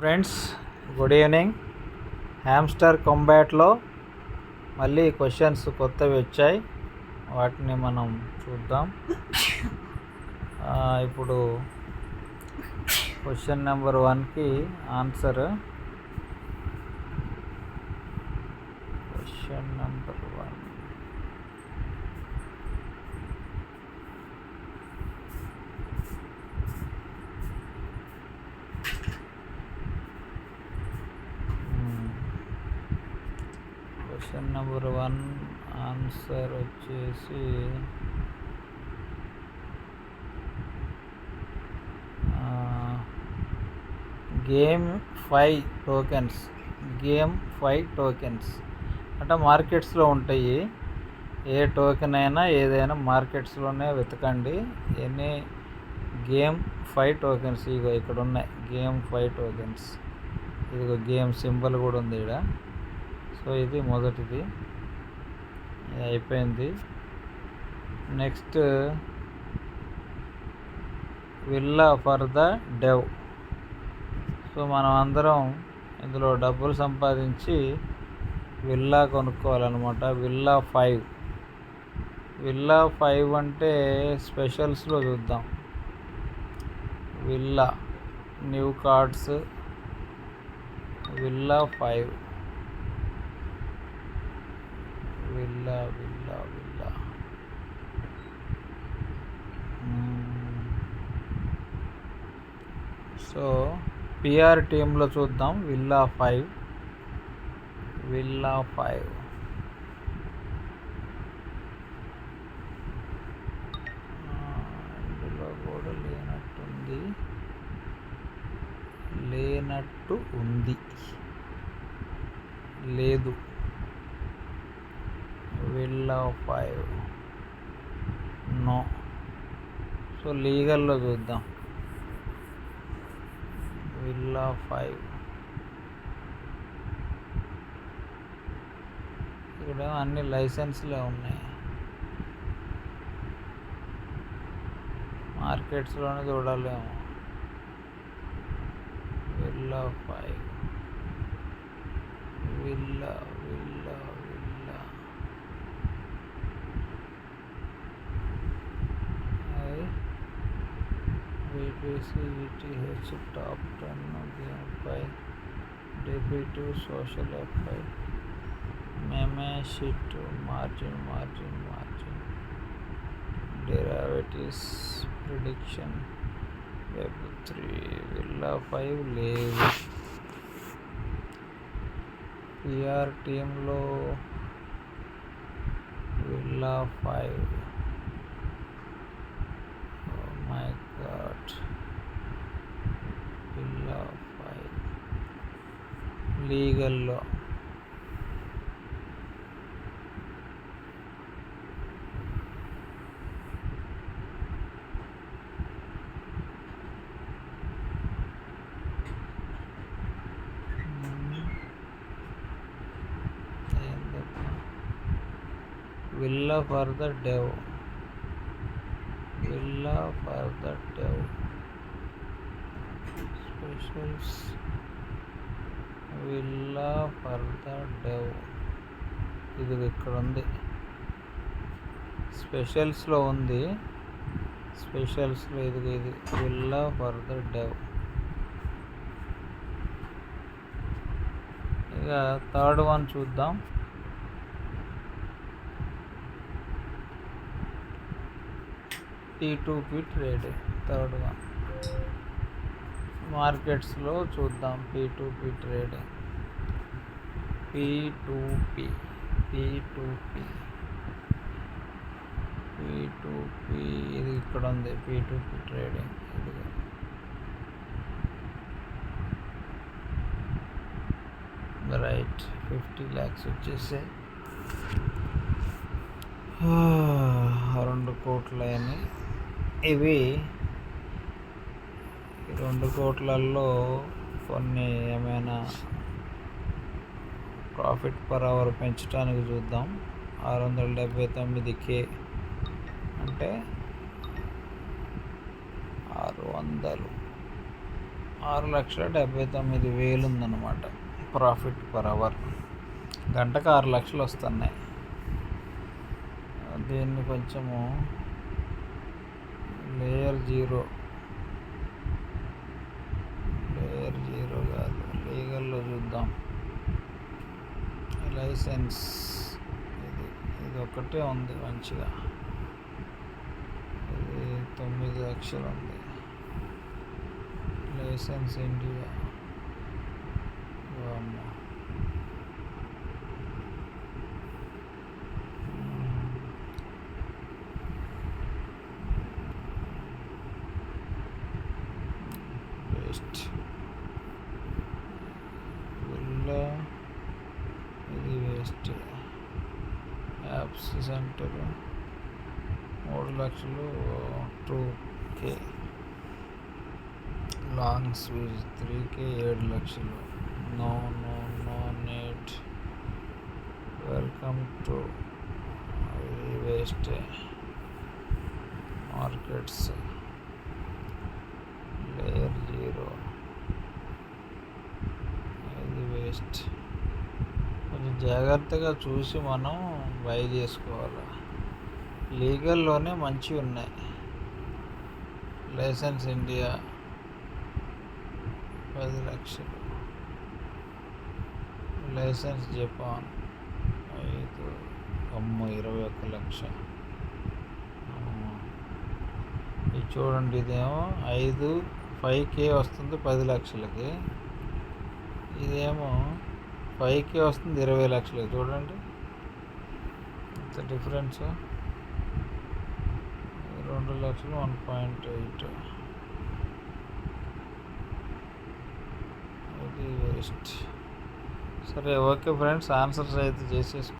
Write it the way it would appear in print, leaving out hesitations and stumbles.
Friends, good evening. Hamster కాంబాట్లో మళ్ళీ questions కొత్తవి వచ్చాయి, వాటిని మనం చూద్దాం. ఇప్పుడు క్వశ్చన్ నెంబర్ 1కి answer. Question number 1, question number 1 answer వచ్చేసి గేమ్ 5 టోకెన్స్. గేమ్ 5 టోకెన్స్ అంటే మార్కెట్స్లో ఉంటాయి. ఏ టోకెన్ అయినా ఏదైనా మార్కెట్స్లోనే వెతకండి. ఎనీ గేమ్ 5 టోకెన్స్ ఇగో ఇక్కడ ఉన్నాయి. Game 5 tokens. ఇదిగో గేమ్ సింబల్ కూడా ఉంది ఇక్కడ. సో ఇది మొదటిది, ఇది అయిపోయింది. Next villa for the dev. So మనం అందరం ఇందులో డబ్బులు సంపాదించి విల్లా కొనుక్కోవాలన్నమాట. విల్లా 5. విల్లా 5 అంటే స్పెషల్స్లో చూద్దాం. Villa new cards villa 5. Villa villa villa so PR టీంలో చూద్దాం. విల్లా 5. విల్లా 5 ఇందులో కూడా లేనట్టు ఉంది, లేదు. Villa 5 no. సో లీగల్లో చూద్దాం. విల్లా 5 ఇక్కడ అన్ని లైసెన్స్లే ఉన్నాయి. మార్కెట్స్లోనే చూడలేము. Villa 5 villa villa villa BPC ETH top 10 game 5 డెబ్యూటివ్ social F5 meme sheet margin derivatives prediction Web3. Villa 5 లేదు. పిఆర్ టీంలో విల్లా 5. మై గాడ్, విల్లా 5 లీగల్లో. Villa for the dev. Villa for the dev specials. Villa for the dev ఇది ఇక్కడ ఉంది. స్పెషల్స్లో ఉంది. స్పెషల్స్లో ఇది విల్లా ఫర్ ద డెవ్. ఇక థర్డ్ వన్ చూద్దాం. P2P trading. థర్డ్ వన్ మార్కెట్స్లో చూద్దాం. P2P trading. P2P ఇది ఇక్కడ ఉంది. P2P ట్రేడింగ్ ఇది రైట్. 50 lakhs వచ్చేసాయి. 2 కోట్లని. ఇవి 2 కోట్లలో కొన్ని ఏమైనా ప్రాఫిట్ పర్ అవర్ పెంచడానికి చూద్దాం. 679K అంటే 600 6,79,000 ఉందన్నమాట ప్రాఫిట్ పర్ అవర్. గంటకు 6 లక్షలు వస్తున్నాయి. దీన్ని కొంచెము లేయర్ జీరో కాదు, లీగల్లో చూద్దాం. లైసెన్స్ ఇది ఒకటే ఉంది మంచిగా. ఇది 9 లక్షలు ఉంది. License India. వేస్ట్. ఇది వేస్ట్. యాప్స్ సెంటర్ 3 లక్షలు 2K. లాంగ్ స్విచ్ 3K 7 లక్షలు. No need. Welcome to. ఇది వేస్ట్. Markets layer zero. ఇది వేస్ట్. కొంచెం జాగ్రత్తగా చూసి మనం బై చేసుకోవాలి. లీగల్లోనే మంచివి ఉన్నాయి. లైసెన్స్ ఇండియా 10 లక్షలు. లైసెన్స్ జపాన్ 21 లక్ష. ఇది చూడండి, ఇదేమో 5K వస్తుంది 10 లక్షలకి. ఇదేమో 5K వస్తుంది 20 లక్షలకి. చూడండి ఇంత డిఫరెన్స్. 2 లక్షలు 1.8. ఇది వేస్ట్. సరే, ఓకే ఫ్రెండ్స్, ఆన్సర్స్ అయితే చేసేసుకో.